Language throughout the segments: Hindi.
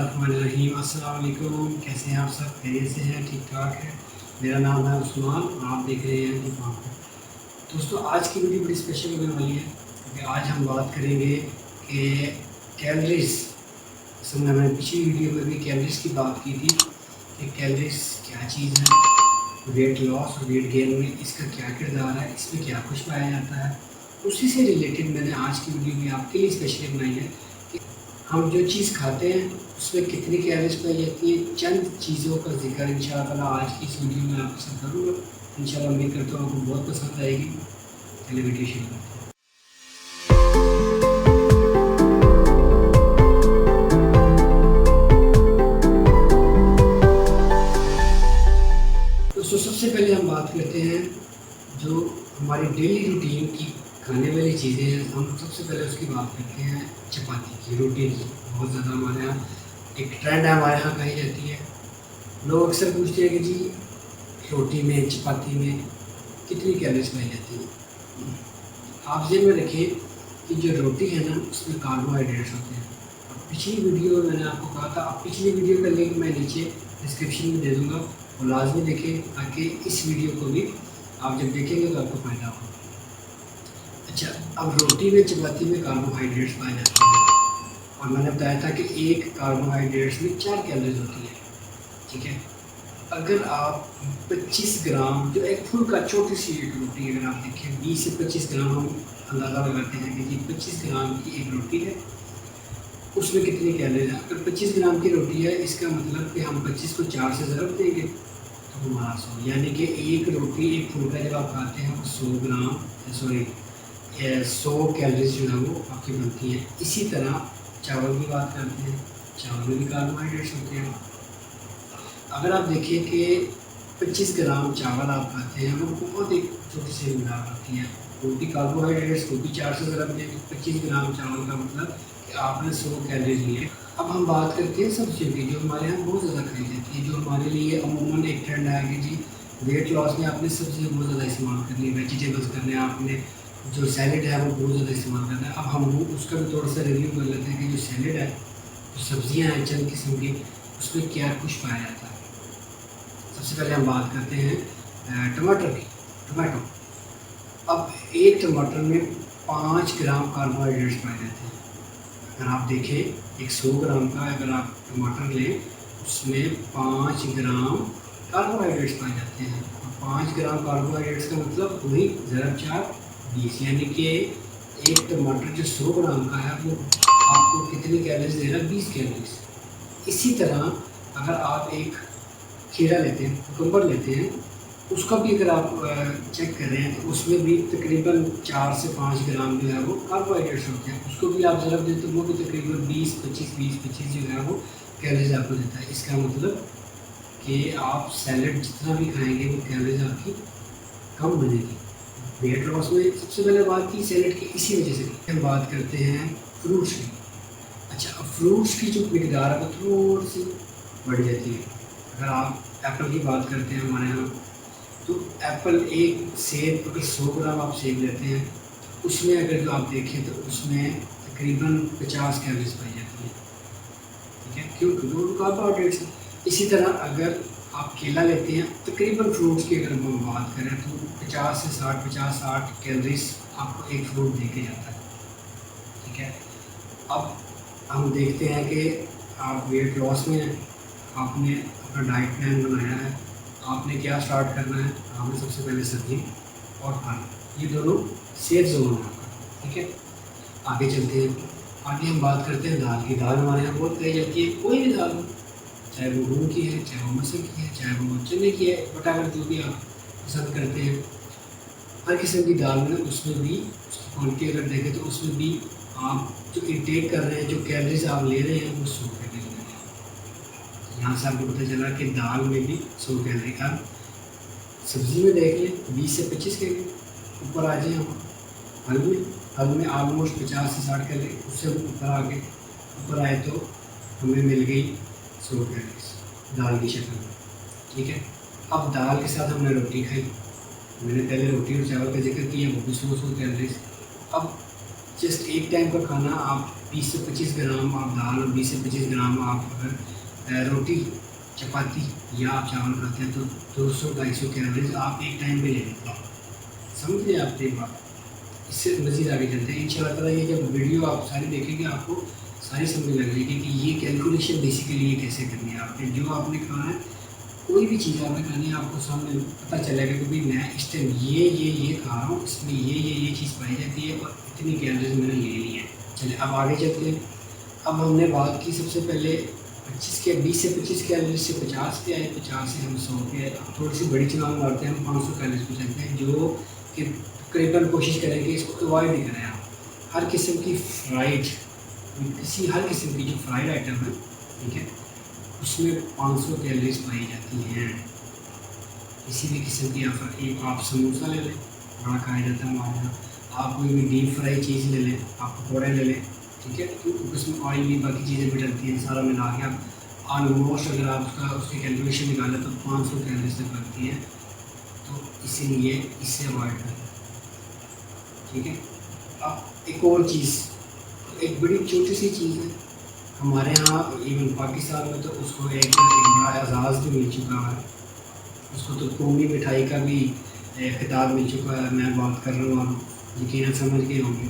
बिस्मिल्लाहिर्रहमानिर्रहीम। अस्सलाम वालेकुम। कैसे हैं आप सब? खैरियत से हैं? ठीक ठाक है। मेरा नाम है उस्मान और आप देख रहे हैं तूफ़ान पे। दोस्तों, आज की वीडियो बड़ी स्पेशल होने वाली है क्योंकि आज हम बात करेंगे कि कैलोरीज। असल में मैंने पिछली वीडियो में भी कैलोरीज की बात की थी कि कैलोरीज क्या चीज़ है, वेट लॉस और वेट गेन में इसका क्या किरदार है, इसमें क्या कुछ पाया जाता है। उसी से रिलेटेड मैंने आज की वीडियो भी आपके लिए स्पेशली बनाई है कि हम जो चीज़ खाते हैं उसमें कितनी कैलोरीज पाई जाती है। चंद चीज़ों का जिक्र इंशाअल्लाह आज की इस वीडियो में आपके साथ करूँगा। इंशाअल्लाह उम्मीद करता हूँ आपको बहुत पसंद आएगी। चलिए वीडियो शुरू करते हैं। दोस्तों, सबसे पहले हम बात करते हैं जो हमारी डेली रूटीन की खाने वाली चीज़ें हैं। हम सबसे पहले उसकी बात करते हैं चपाती की, रोटी की। बहुत ज़्यादा हमारे यहाँ एक ट्रेंड है, हमारे यहाँ कही जाती है। लोग अक्सर पूछते हैं कि जी रोटी में, चपाती में कितनी कैलोरीज पाई जाती है। आप जेब में रखें कि जो रोटी है ना उसमें कार्बोहाइड्रेट्स होते हैं। अब पिछली वीडियो में मैंने आपको कहा था, अब पिछली वीडियो का लिंक मैं नीचे डिस्क्रिप्शन में दे दूँगा और लाजमी देखें ताकि इस वीडियो को भी आप जब देखेंगे तो आपको फ़ायदा होगा। अच्छा, अब रोटी में, चपाती में कार्बोहाइड्रेट्स पाए जाते हैं और मैंने बताया था कि एक कार्बोहाइड्रेट्स में 4 कैलोरीज होती है। ठीक है, अगर आप 25 ग्राम, जो एक फुल का छोटी सी एक रोटी, अगर आप देखें 20 से 25 ग्राम हम अंदाज़ा लगाते हैं कि जी 25 ग्राम की एक रोटी है, उसमें कितनी कैलोरीज है। अगर 25 ग्राम की रोटी है, इसका मतलब कि हम 25 को 4 से ज़रब देंगे तो हमारा 100, यानी कि एक रोटी, एक फुलका जब आप खाते हैं वो 100 कैलोरीज जो है वो आपकी बनती है। इसी तरह चावल की बात करते हैं, चावल में भी कार्बोहाइड्रेट्स होते हैं। अगर आप देखिए कि 25 ग्राम चावल आप खाते हैं, वो बहुत एक छोटी सी मिलावट होती है। रोटी कार्बोहाइड्रेट्स को भी 4 से ज़रब दें, 25 ग्राम चावल का मतलब कि आपने 100 कैलोरीज लिए। अब हम बात करते हैं सब्जियों की, जो हमारे यहाँ बहुत ज़्यादा खाई जाती है, जो हमारे लिए अमूमन एक ट्रेंड है कि जी वेट लॉस में आपने सब्जियाँ बहुत ज़्यादा इस्तेमाल करनी है, वेजिटेबल्स करने हैं आपने, जो सैलेड है वो बहुत ज़्यादा इस्तेमाल करना है। अब हम उसका भी थोड़ा सा रिव्यू कर लेते हैं कि जो सैलेड है, जो सब्जियाँ हैं चंद किस्म की, उसमें क्या कुछ पाया जाता है। सबसे पहले हम बात करते हैं टमाटर की, टमाटो। अब एक टमाटर में 5 ग्राम कार्बोहाइड्रेट्स पाए जाते हैं। अगर आप देखें एक 100 ग्राम का अगर आप टमाटर लें, उसमें 5 ग्राम कार्बोहाइड्रेट्स पाए जाते हैं। और 5 ग्राम कार्बोहाइड्रेट्स का मतलब वही ज़रब 4 20, यानी कि एक टमाटर जो 100 ग्राम का है वो आपको कितनी कैलोरीज दे रहा है? 20 कैलोरीज। इसी तरह अगर आप एक खीरा लेते हैं, कुकुम्बर लेते हैं, उसका भी अगर आप चेक कर रहे हैं तो उसमें भी तकरीबन 4 से 5 ग्राम जो है वो कार्बोहाइड्रेट्स होते हैं। उसको भी आप ज़रब दें तो वो भी तकरीबन 20-25 जो है वो कैलोरीज आपको देता है। इसका मतलब कि आप सैलेड जितना भी खाएंगे वो कैलोरीज आपकी कम बनेगी। वेट लॉस में सबसे पहले बात की सैलेड की, इसी वजह से हम बात करते हैं फ्रूट्स की। अच्छा, अब फ्रूट्स की जो मिकदार है वो थोड़ी सी बढ़ जाती है। अगर आप एप्पल की बात करते हैं हमारे यहाँ, तो एप्पल, एक सेब, अगर 100 ग्राम आप सेब लेते हैं, उसमें अगर जो आप देखें तो उसमें तकरीबन 50 कैलोरीज पाई जाती है। ठीक है, क्योंकि वो कार्बोहाइड्रेट्स है। इसी तरह अगर आप केला लेते हैं, तकरीबन फ्रूट्स की अगर हम बात करें तो 50 से 60 कैलोरीज आपको एक फ्रूट दे के जाता है। ठीक है, अब हम देखते हैं कि आप वेट लॉस में हैं, आपने अपना डाइट प्लान बनाया है, आपने क्या स्टार्ट करना है। आपने सबसे पहले सब्जी और पानी, ये दोनों सेफ जोन है आपका। ठीक है, आगे चलते हैं। आगे हम बात करते हैं दाल की। दाल हमारे यहाँ बहुत कही जाती है, कोई भी दाल हो, चाहे वो मूंग की है, चाहे वो मसूर की है, चाहे वो चने की है, वटावर जो भी आप पसंद करते हैं, हर किस्म की दाल में उसमें भी क्वालिटी अगर देखें तो उसमें भी आप जो इंटेक कर रहे हैं, जो कैलोरीज आप ले रहे हैं वो 100 कैलोरी ले रहे हैं। यहाँ से आपको पता चला कि दाल में भी 100 कैलोरी का। सब्ज़ी में देख लें 20 से 25 कैलोरी। ऊपर आ जाए हम फल में ऑलमोस्ट 50 से 60 कैलोरी। उससे ऊपर आगे ऊपर आए तो हमें मिल गई 100 कैलोरीज दाल की शक्ल में। ठीक है, अब दाल के साथ हमने रोटी खाई, मैंने पहले रोटी और चावल का जिक्र किया, वो भी 100 कैलोरीज। अब जस्ट एक टाइम का खाना आप 20 से 25 ग्राम आप दाल और 20 से 25 ग्राम आप अगर रोटी चपाती या आप चावल खाते हैं तो 200-250 कैलोरीज आप एक टाइम पे ले लेते हैं। समझ लिया आपने बात। इससे मज़ीद आगे चलते हैं इंशाल्लाह ताला। ये जब वीडियो आप सारी देखेंगे आपको सारी समझ लग जाएगी कि ये कैलकुलेशन बेसिकली ये कैसे करनी है। आपने जो आपने खाना है, कोई भी चीज़ आपने खानी है, आपको सामने पता चलेगा कि भाई मैं इस टाइम ये खा रहा हूँ, इसमें ये चीज़ पाई जाती है और इतनी कैलोरीज मैंने ले ली है। चलिए अब आगे चलते हैं। अब हमने बात की सबसे पहले 20 से 25 कैलोरी से 50 पे आए, 50 से हम 100 पे आए। अब थोड़ी सी बड़ी चुनाव मारते हैं, हम 500 कैलोरी पे चलते हैं, जो कि तकरीबन कोशिश करें कि इसको अवॉइड ही करें आप। हर किस्म की हर किस्म की जो फ्राइड आइटम है, ठीक है, उसमें 500 कैलोरीज पाई जाती हैं। किसी भी किस्म की आप समोसा ले लें, बड़ा खाया जाता है हमारे यहाँ। आप कोई भी डीप फ्राई चीज़ ले लें, आप पकौड़े ले लें, ठीक है, तो उसमें ऑयल भी बाकी चीज़ें भी डलती हैं, सारा मिला के आप ऑलमोस्ट अगर आप उसकी कैलकुलेशन निकालें तो 500 कैलोरीज तक लगती है। तो इसीलिए इससे अवॉइड करें, ठीक है। अब एक और चीज़, एक बड़ी छोटी सी चीज़ है हमारे यहाँ, इवन पाकिस्तान में तो उसको एक बड़ा एजाज़ भी मिल चुका है, उसको तो कौमी मिठाई का भी खिताब मिल चुका है। मैं बात कर रहा हूँ, आप यकीनन समझ गए होंगे,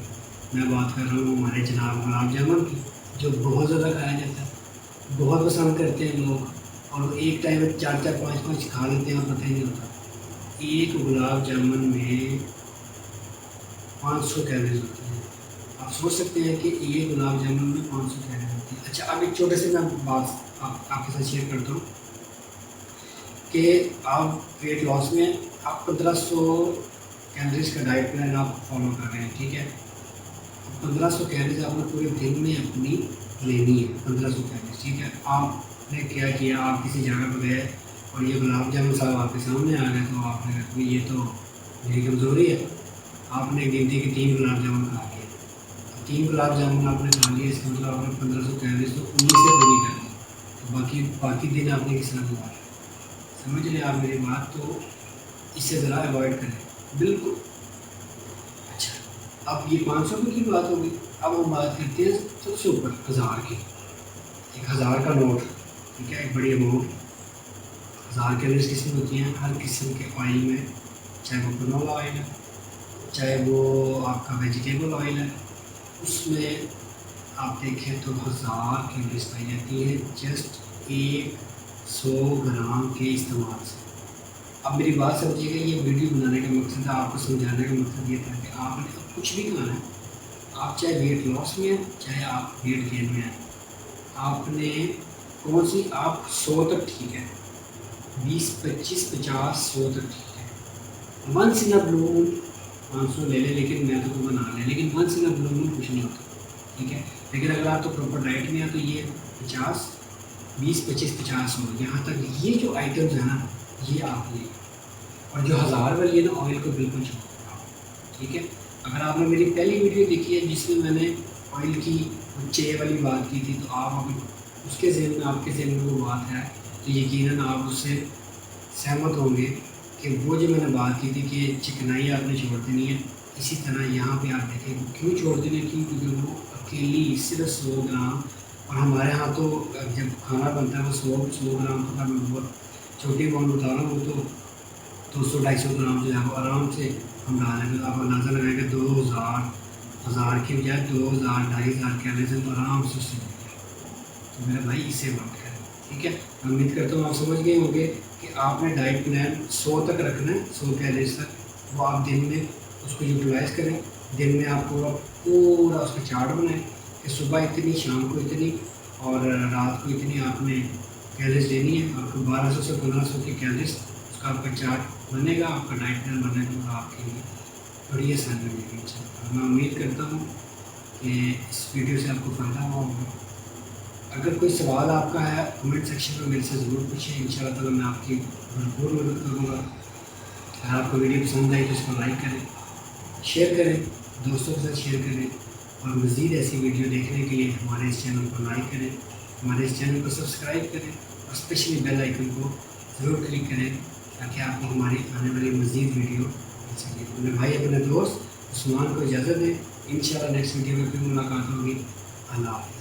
मैं बात कर रहा हूँ हमारे जनाब गुलाब जामुन की, जो बहुत ज़्यादा खाया जाता है, बहुत पसंद करते हैं लोग, और एक टाइम में 4-4, 5-5 खा लेते हैं और पता ही नहीं होता। एक गुलाब जामुन में 500 कैलोरीज होती है। आप सोच सकते हैं कि ये गुलाब जामुन में 500 कैलोरीज होती है। अच्छा, अब एक छोटे से मैं बात आपके साथ शेयर करता हूँ कि आप वेट लॉस में आप 1500 कैलोरीज का डाइट प्लान आप फॉलो कर रहे हैं, ठीक है। 1500 कैलोरीज आपने पूरे दिन में अपनी लेनी है, 1500 कैलोरीज, ठीक है। आपने क्या किया, आप किसी जगह पर गए और ये गुलाब जामुन साहब आपके सामने आ गए, तो आपने कहा ये तो मेरी कमज़ोरी है, आपने गिनती की 3 गुलाब जामुन खा लिए। 3 गुलाब जामुन आपने खा लिए, इसका मतलब आपने 1500 कैलोरीज तो 19 से पूरी कर ली, तो बाकी दिन आपने किस तरह गुजारा। समझ लें आप मेरी बात, तो इससे ज़रा अवॉइड करें बिल्कुल। अच्छा, अब ये 500 की बात होगी, अब हम बात करते हैं सबसे ऊपर 1000 की। एक 1000 का नोट, ठीक है, एक बड़ी अमाउंट। 1000 कैलोरीज किस्म होती हैं हर किस्म के ऑयल में, चाहे वो कनोला ऑयल है, चाहे वो आपका वेजिटेबल ऑयल है, उसमें आप देखें तो 1000 कैलोरीज पाई जाती है जस्ट 100 ग्राम के इस्तेमाल से। अब मेरी बात समझिएगा, ये वीडियो बनाने का मकसद है, आपको समझाने का मकसद ये था कि आपने कुछ भी खाना है, आप चाहे वेट लॉस में हैं, चाहे आप वेट गेन में हैं, आपने कौन सी, आप 100 तक ठीक है, 20, 25, 50, 100 तक ठीक है। Once in a blue moon 500 ले लें, लेकिन मैं तो बना लें, लेकिन once in a blue moon कुछ नहीं होता, ठीक है। लेकिन अगर आप तो प्रॉपर डाइट में हैं तो ये 50, 20, 25, 50, 100 यहाँ तक ये जो आइटम्स हैं ना, ये आप लें। और जो 1000 वाली है ना, ऑयल को बिल्कुल छोड़ दें, ठीक है। अगर आपने मेरी पहली वीडियो देखी है जिसमें मैंने ऑयल की चे वाली बात की थी, तो आप अगर उसके ज़हन में, आपके ज़हन में वो बात है, तो यकीनन आप उससे सहमत होंगे कि वो जो मैंने बात की थी कि चिकनाई आपने छोड़ देनी है। इसी तरह यहाँ पे आप देखें क्यों छोड़ देनी है, क्योंकि वो अकेली सिर्फ 100 ग्राम, और हमारे यहाँ तो जब खाना बनता है वो 100 ग्राम तो मैं बहुत छोटी अमाउंट बता रहा हूँ, वो तो 200-250 ग्राम जो है वो आराम से हम डालेंगे। तो आप अंदाज़ा लगाएंगे 1000 की बजाय 2000-2500 कैलोरीज तो आराम से उससे मिल जाए। तो मेरा भाई इससे बात करें, ठीक है। उम्मीद करता हूँ आप समझ गए होंगे कि आपने डाइट प्लान 100 तक रखना है, 100 कैलोरीज तक, वो आप दिन में उसको यूटिलाइज़ करें। दिन में आप पूरा उसका चार्ट बनाएं कि सुबह इतनी, शाम को इतनी और रात को इतनी आपने कैलोरीज लेनी है। आपको 1200 से 1500 की कैलोरीज, उसका आपका चार्ट बनेगा, आपका डाइट प्लान बनेगा, और आपके लिए बड़ी आसानी मिलेगी इंशाल्लाह। मैं उम्मीद करता हूँ कि इस वीडियो से आपको फ़ायदा हुआ होगा। अगर कोई सवाल आपका है कमेंट सेक्शन में मेरे से ज़रूर पूछिए, इंशाल्लाह ताला मैं आपकी भरपूर मदद करूँगा। अगर आपको वीडियो पसंद आई तो इसको लाइक करें, शेयर करें, दोस्तों के साथ शेयर करें, और मज़ीद ऐसी वीडियो देखने के लिए हमारे इस चैनल को लाइक करें, हमारे इस चैनल को सब्सक्राइब करें, और स्पेशली बेल आइकन को ज़रूर क्लिक करें ताकि आपको हमारी आने वाली मज़ीद वीडियो मिल सके। अपने भाई, अपने दोस्त उस्मान को इजाज़त दें। इंशाल्लाह नेक्स्ट वीडियो में फिर मुलाकात होगी। अल्लाह हाफ़िज़।